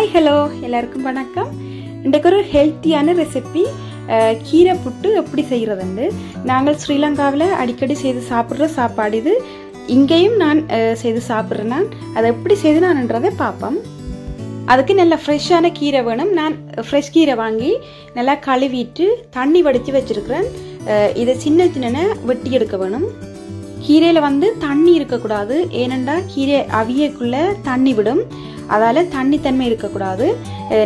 Hi hello எல்லாருக்கும் வணக்கம். இன்றைக்கு ஒரு ஹெல்த்தியான ரெசிபி கீரை புட்டு எப்படி செய்கிறதுண்டு. நாங்கள் ஸ்ரீலங்காவில் அடிக்கடி செய்து சாப்பிட்ற சாப்பாடு இது. இங்கேயும் நான் செய்து சாப்பிட்றேன். நான் அதை எப்படி செய்து நான்ன்றதை பார்ப்போம். அதுக்கு நல்ல ஃப்ரெஷ்ஷான கீரை வேணும். நான் ஃப்ரெஷ் கீரை வாங்கி நல்லா கழுவிட்டு தண்ணி வடித்து வச்சுருக்கிறேன். இதை சின்ன சின்ன வெட்டி எடுக்க வேணும். கீரையில் தண்ணி இருக்கக்கூடாது. ஏனெண்டா கீரை அவியக்குள்ளே தண்ணி விடும். அதால் தண்ணி தன்மை இருக்கக்கூடாது.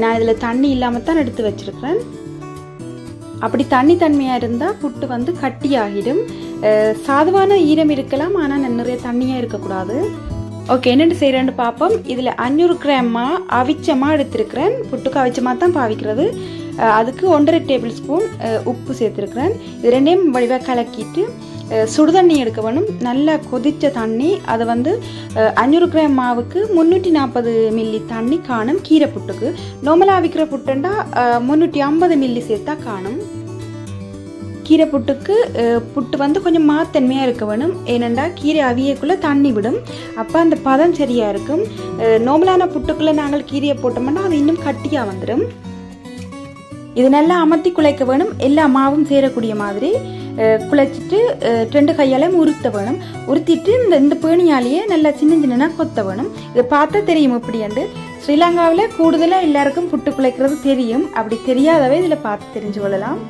நான் இதில் தண்ணி இல்லாமல் தான் எடுத்து வச்சுருக்கிறேன். அப்படி தண்ணி தன்மையாக இருந்தால் புட்டு கட்டியாகிடும். சாதுவான ஈரம் இருக்கலாம், ஆனால் நிறைய தண்ணியாக இருக்கக்கூடாது. ஓகே, என்னென்னு செய்கிறேன்னு பார்ப்போம். இதில் 500 கிராம் அவிச்சமாக எடுத்துருக்கிறேன். புட்டுக்கு அவிச்சமாக தான் பாவிக்கிறது. அதுக்கு 1.5 டேபிள் ஸ்பூன் உப்பு சேர்த்துருக்கிறேன். இது ரெண்டையும் வடிவாக கலக்கிட்டு சுடுதண்ணி எடுக்க வேணும். நல்லா கொதித்த தண்ணி. அதை 500 கிராம் மாவுக்கு 340 மில்லி தண்ணி காணும். கீரை புட்டுக்கு நார்மலாக அவிக்கிற புட்டுண்டா 350 மில்லி சேர்த்தா காணும். கீரை புட்டுக்கு புட்டு கொஞ்சம் மாத்தன்மையாக இருக்க வேணும். ஏனெண்டா கீரை அவியக்குள்ளே தண்ணி விடும். அப்போ அந்த பதம் சரியாக இருக்கும். நார்மலான புட்டுக்குள்ளே நாங்கள் கீரையை போட்டோம்னா அது இன்னும் கட்டியாக வந்துடும். இது நல்லா அமர்த்தி குழைக்க வேணும். எல்லா மாவும் சேரக்கூடிய மாதிரி குழைச்சிட்டு 2 கையாலையும் உருத்த வேணும். உருத்திட்டு இந்த பேணியாலேயே நல்லா சின்ன சின்ன கொத்த வேணும். இதை பார்த்தா தெரியும் எப்படியாண்டு. ஸ்ரீலங்காவில் கூடுதலாக எல்லாருக்கும் புட்டு குழைக்கிறது தெரியும். அப்படி தெரியாதவே இதில் பார்த்து தெரிஞ்சு கொள்ளலாம்.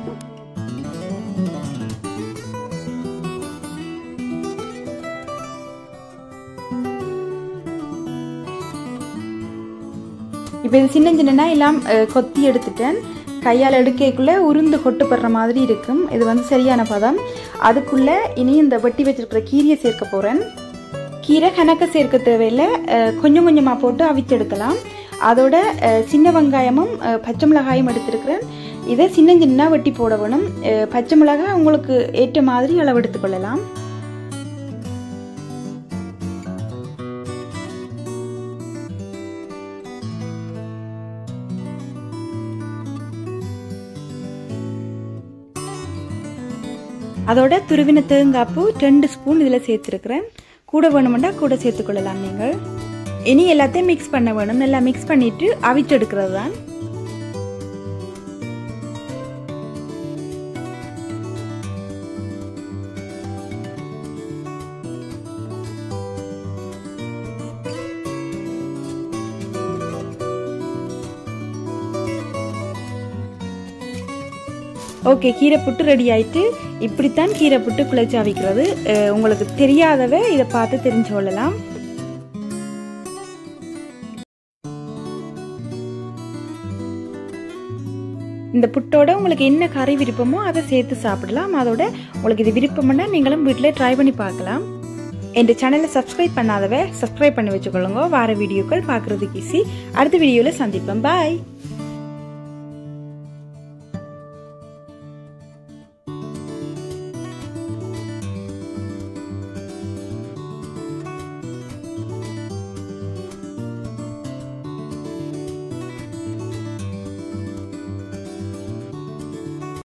இப்போ இது சின்ன சின்ன எல்லாம் கொத்தி எடுத்துட்டேன். கையால் எடுக்கக்குள்ளே உருந்து கொட்டுப்படுற மாதிரி இருக்கும். இது சரியான பதம். அதுக்குள்ளே இனி இந்த வெட்டி வச்சிருக்கிற கீரையை சேர்க்க போகிறேன். கீரை கணக்க சேர்க்க தேவையில்லை. கொஞ்சம் கொஞ்சமாக போட்டு அவிச்செடுக்கலாம். அதோட சின்ன வெங்காயமும் பச்சை மிளகாயும் எடுத்துருக்கிறேன். இதை சின்ன சின்ன வெட்டி போட வேணும். பச்சை மிளகாய் உங்களுக்கு ஏற்ற மாதிரி அளவு எடுத்துக்கொள்ளலாம். அதோட துருவின தேங்காய்ப்பூ 2 ஸ்பூன் இதில் சேர்த்துருக்கிறேன். கூட வேணுமெண்டா கூட சேர்த்துக்கொள்ளலாம் நீங்கள். இனி எல்லாத்தையும் மிக்ஸ் பண்ண வேணும். நல்லா மிக்ஸ் பண்ணிட்டு அவிச்சு எடுக்கிறது தான். ஓகே, கீரை புட்டு ரெடி ஆயிட்டு. இப்படித்தான் கீரை புட்டு குழைச்சி அவிக்கிறது. உங்களுக்கு தெரியாதவ இதை பார்த்து தெரிஞ்சு கொள்ளலாம். இந்த புட்டோட உங்களுக்கு என்ன கறி விருப்பமோ அதை சேர்த்து சாப்பிடலாம். அதோட உங்களுக்கு இது விருப்பம்னா நீங்களும் வீட்டில் ட்ரை பண்ணி பார்க்கலாம். என் சேனலை சப்ஸ்கிரைப் பண்ணாதவ சப்ஸ்கிரைப் பண்ணி வச்சுக்கொள்ளுங்க. வார வீடியோக்கள் பார்க்குறதுக்கு ஈஸி. அடுத்த வீடியோவில் சந்திப்போம். பாய்.